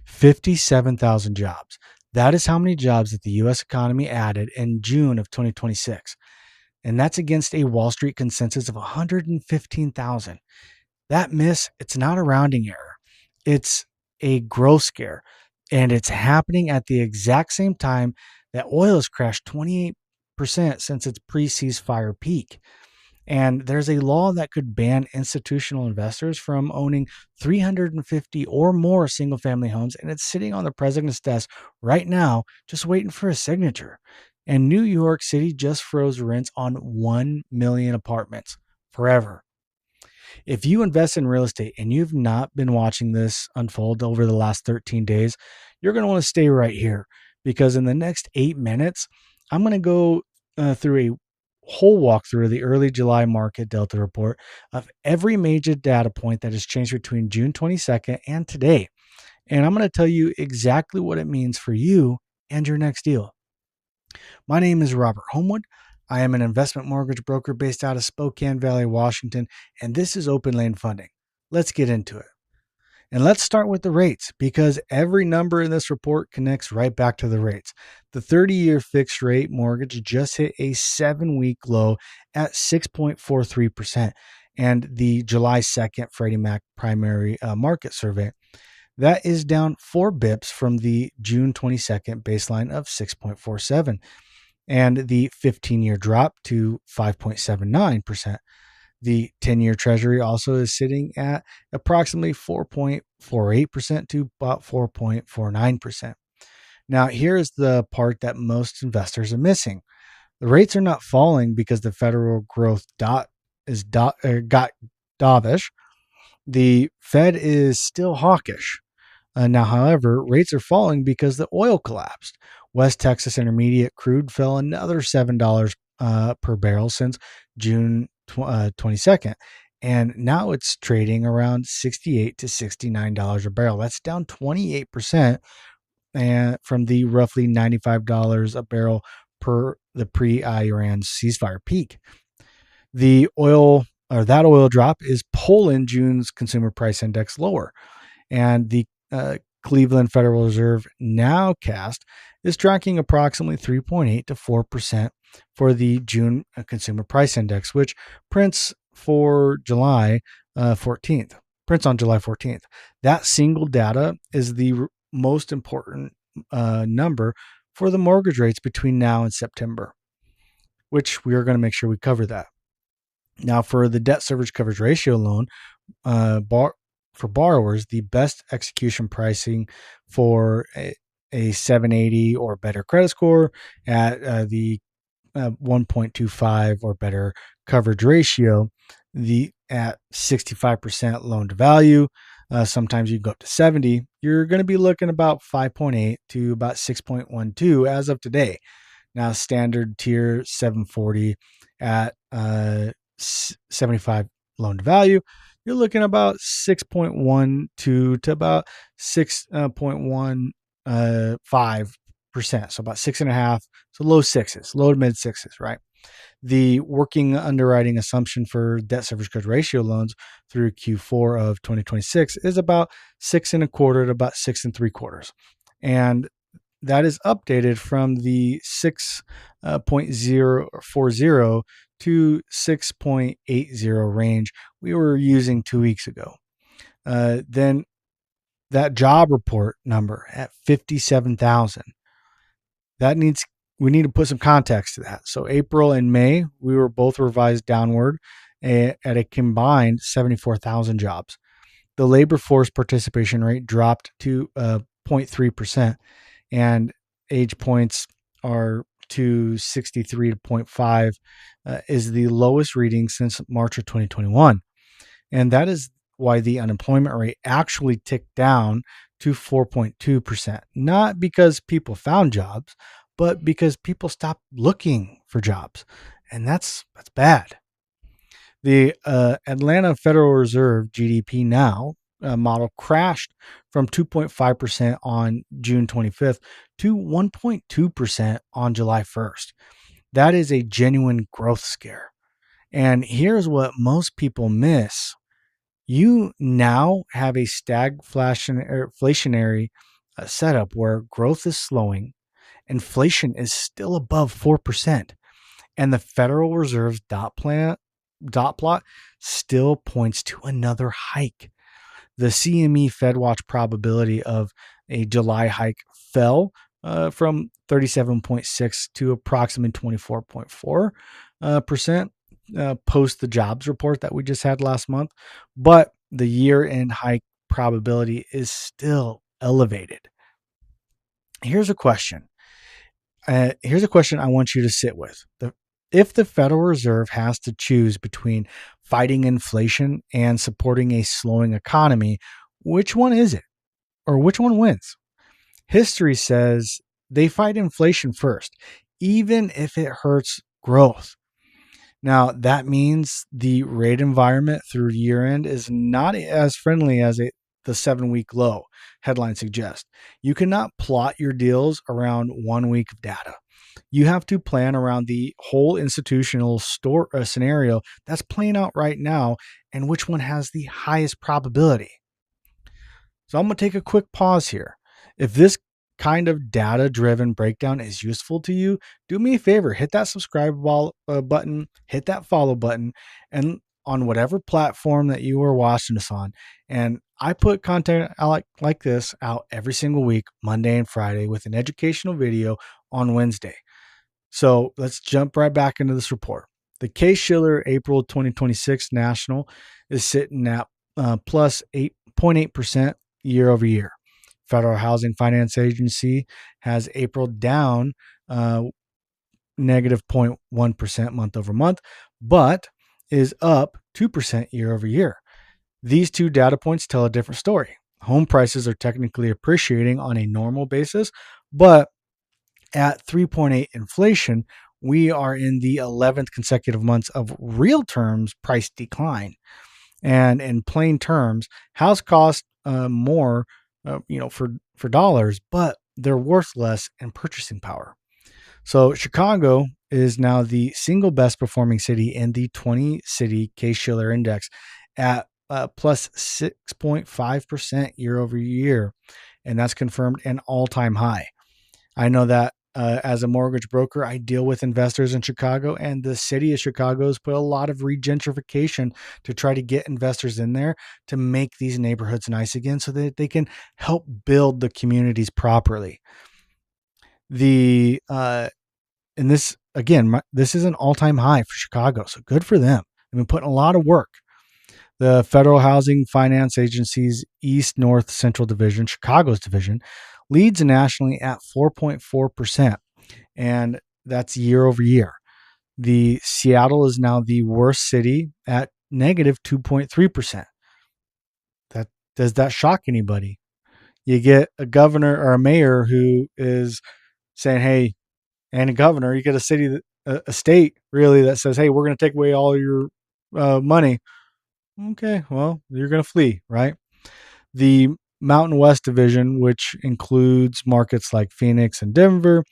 57,000 jobs. That is how many jobs that the U.S. economy added in June of 2026. And that's against a Wall Street consensus of 115,000. That miss, it's not a rounding error. It's a growth scare. And it's happening at the exact same time that oil has crashed 28% since its pre-ceasefire peak. And there's a law that could ban institutional investors from owning 350 or more single family homes. And it's sitting on the president's desk right now, just waiting for a signature. And New York City just froze rents on 1 million apartments forever. If you invest in real estate and you've not been watching this unfold over the last 13 days, you're going to want to stay right here because in the next 8 minutes, I'm going to go through a whole walkthrough of the early July market delta report of every major data point that has changed between June 22nd and today. And I'm going to tell you exactly what it means for you and your next deal. My name is Robert Homewood. I am an investment mortgage broker based out of Spokane Valley, Washington, and this is Open Lane Funding. Let's get into it. And let's start with the rates because every number in this report connects right back to the rates. The 30-year fixed rate mortgage just hit a 7-week low at 6.43%. And the July 2nd Freddie Mac primary market survey, that is down 4 bips from the June 22nd baseline of 6.47. And the 15-year drop to 5.79%. The 10-year Treasury also is sitting at approximately 4.48% to about 4.49%. Now, here is the part that most investors are missing. The rates are not falling because the federal growth got dovish. The Fed is still hawkish. Now, however, rates are falling because the oil collapsed. West Texas Intermediate crude fell another $7 per barrel since June 22nd. And now it's trading around $68 to $69 a barrel. That's down 28% from the roughly $95 a barrel per the pre-Iran ceasefire peak. The oil or that oil drop is pulling June's consumer price index lower. And the Cleveland Federal Reserve nowcast is tracking approximately 3.8 to 4% for the June consumer price index, which prints for July 14th. Prints on July 14th. That single data is the most important number for the mortgage rates between now and September, which we are going to make sure we cover that. Now, for the debt service coverage ratio loan, for borrowers, the best execution pricing for a 780 or better credit score at the 1.25 or better coverage ratio, the at 65% loan to value. Sometimes you go up to 70. You're going to be looking about 5.8 to about 6.12 as of today. Now, standard tier 740 at 75 loan to value, you're looking about 6.12 to about 6.15%. So about 6.5. So low sixes, low to mid sixes, right? The working underwriting assumption for debt service coverage ratio loans through Q4 of 2026 is about 6.25 to about 6.75. And that is updated from the 6.040 to 6.80 range we were using 2 weeks ago. Then that job report number at 57,000, we need to put some context to that. So April and May, we were both revised downward at a combined 74,000 jobs. The labor force participation rate dropped to 0.3%, and age points are to 63 to 0.5 is the lowest reading since March of 2021. And that is why the unemployment rate actually ticked down to 4.2%, not because people found jobs, but because people stopped looking for jobs. And that's bad. The Atlanta Federal Reserve GDP Now model crashed from 2.5% on June 25th to 1.2% on July 1st. That is a genuine growth scare. And here's what most people miss. You now have a stagflationary setup where growth is slowing, inflation is still above 4%, and the Federal Reserve's dot plot still points to another hike. The CME FedWatch probability of a July hike fell from 37.6 to approximately 24.4% post the jobs report that we just had last month. But the year-end hike probability is still elevated. Here's a question. Here's a question I want you to sit with. If the Federal Reserve has to choose between fighting inflation and supporting a slowing economy, which one is it? Or which one wins? History says they fight inflation first, even if it hurts growth. Now, that means the rate environment through year end is not as friendly as the 7-week low headline suggests. You cannot plot your deals around 1 week of data. You have to plan around the whole institutional scenario that's playing out right now and which one has the highest probability. So I'm going to take a quick pause here. If this kind of data-driven breakdown is useful to you, do me a favor, hit that subscribe button, hit that follow button, and on whatever platform that you are watching this on. And I put content like this out every single week, Monday and Friday, with an educational video on Wednesday. So let's jump right back into this report. The Case-Shiller April 2026 national is sitting at plus 8.8% year over year. Federal Housing Finance Agency has April down negative 0.1% month over month, but is up 2% year over year. These two data points tell a different story. Home prices are technically appreciating on a normal basis, but at 3.8 inflation, we are in the 11th consecutive months of real terms price decline. And in plain terms, house costs more, for dollars, but they're worth less in purchasing power. So Chicago is now the single best performing city in the 20-city Case-Shiller Index at plus 6.5% year over year, and that's confirmed an all-time high. I know that as a mortgage broker, I deal with investors in Chicago, and the city of Chicago has put a lot of regentrification to try to get investors in there to make these neighborhoods nice again so that they can help build the communities properly. And this, again, this is an all-time high for Chicago, so good for them. They've been putting a lot of work. The Federal Housing Finance Agency's East North Central Division, Chicago's division, leads nationally at 4.4%, and that's year over year. The Seattle is now the worst city at negative 2.3%. Does that shock anybody? You get a governor or a mayor who is saying, hey, and a governor, you get a city, a state really that says, hey, we're going to take away all your money. Okay, well, you're going to flee, right? The Mountain West Division, which includes markets like Phoenix and Denver,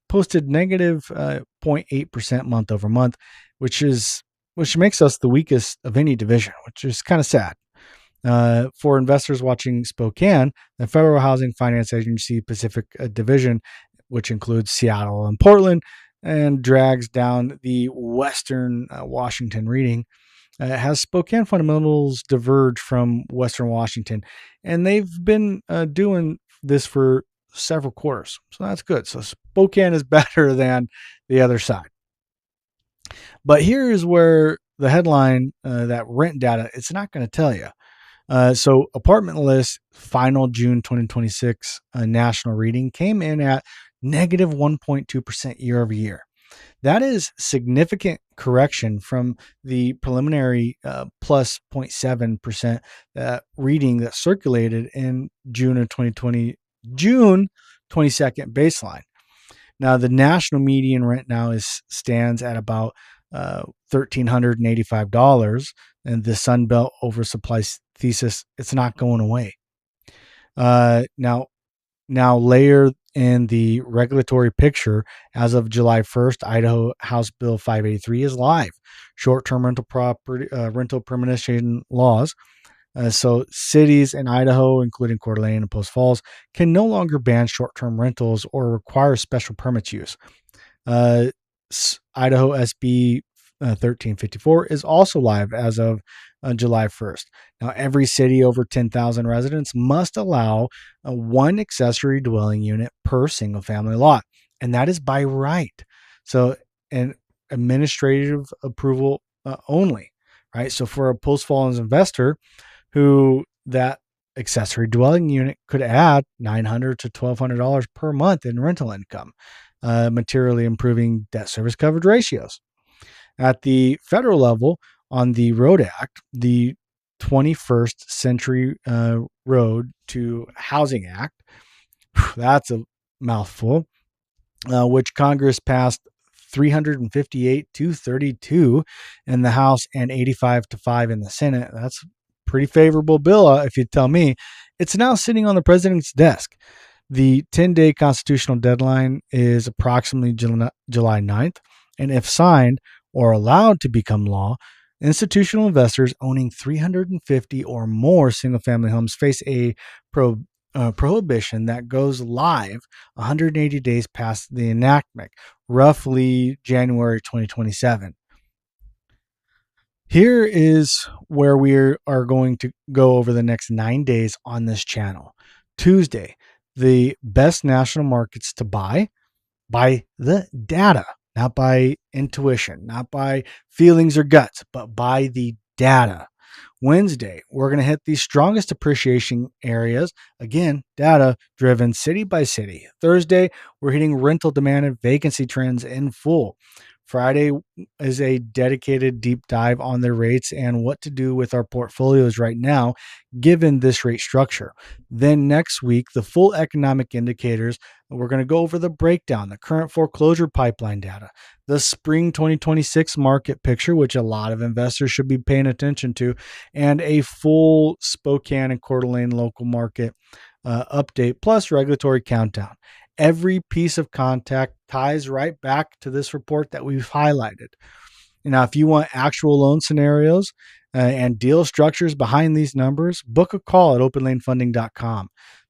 posted negative 0.8% month over month, which makes us the weakest of any division, which is kind of sad. For investors watching Spokane, the Federal Housing Finance Agency Pacific Division, which includes Seattle and Portland, and drags down the Western Washington reading, has Spokane fundamentals diverge from Western Washington, and they've been doing this for several quarters, so that's good. So Spokane is better than the other side. But here is where the headline, that rent data, it's not going to tell you. So apartment list final June 2026 national reading came in at negative 1.2% year over year. That is significant correction from the preliminary plus 0.7% reading that circulated in June 22nd baseline. Now the national median rent now stands at about $1,385, and the Sun Belt oversupply thesis, it's not going away. Now layer in the regulatory picture. As of July 1st, Idaho House Bill 583 is live. Short-term rental premonition laws So cities in Idaho, including Coeur d'Alene and Post Falls, can no longer ban short-term rentals or require special permits use. Uh, Idaho SB 1354 is also live as of July 1st. Now, every city over 10,000 residents must allow one accessory dwelling unit per single family lot, and that is by right. So, an administrative approval only, right? So, for a Post Falls investor who that accessory dwelling unit could add $900 to $1,200 per month in rental income, materially improving debt service coverage ratios. At the federal level, on the Road Act, the 21st Century Road to Housing Act, that's a mouthful, which Congress passed 358 to 32 in the House and 85 to 5 in the Senate. That's a pretty favorable bill, if you tell me. It's now sitting on the president's desk. The 10-day constitutional deadline is approximately July 9th, and if signed or allowed to become law, institutional investors owning 350 or more single-family homes face a prohibition that goes live 180 days past the enactment, roughly January 2027. Here is where we are going to go over the next 9 days on this channel. Tuesday, the best national markets to buy by the data, not by intuition, not by feelings or guts, but by the data. Wednesday, we're going to hit the strongest appreciation areas. Again, data driven city by city. Thursday, we're hitting rental demand and vacancy trends in full. Friday is a dedicated deep dive on the rates and what to do with our portfolios right now, given this rate structure. Then next week, the full economic indicators. We're going to go over the breakdown, the current foreclosure pipeline data, the spring 2026 market picture, which a lot of investors should be paying attention to, and a full Spokane and Coeur d'Alene local market update, plus regulatory countdown. Every piece of contact ties right back to this report that we've highlighted. Now, if you want actual loan scenarios and deal structures behind these numbers, book a call at openlanefunding.com.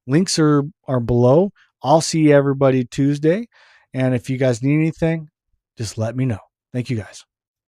Links are below. I'll see everybody Tuesday. And if you guys need anything, just let me know. Thank you guys.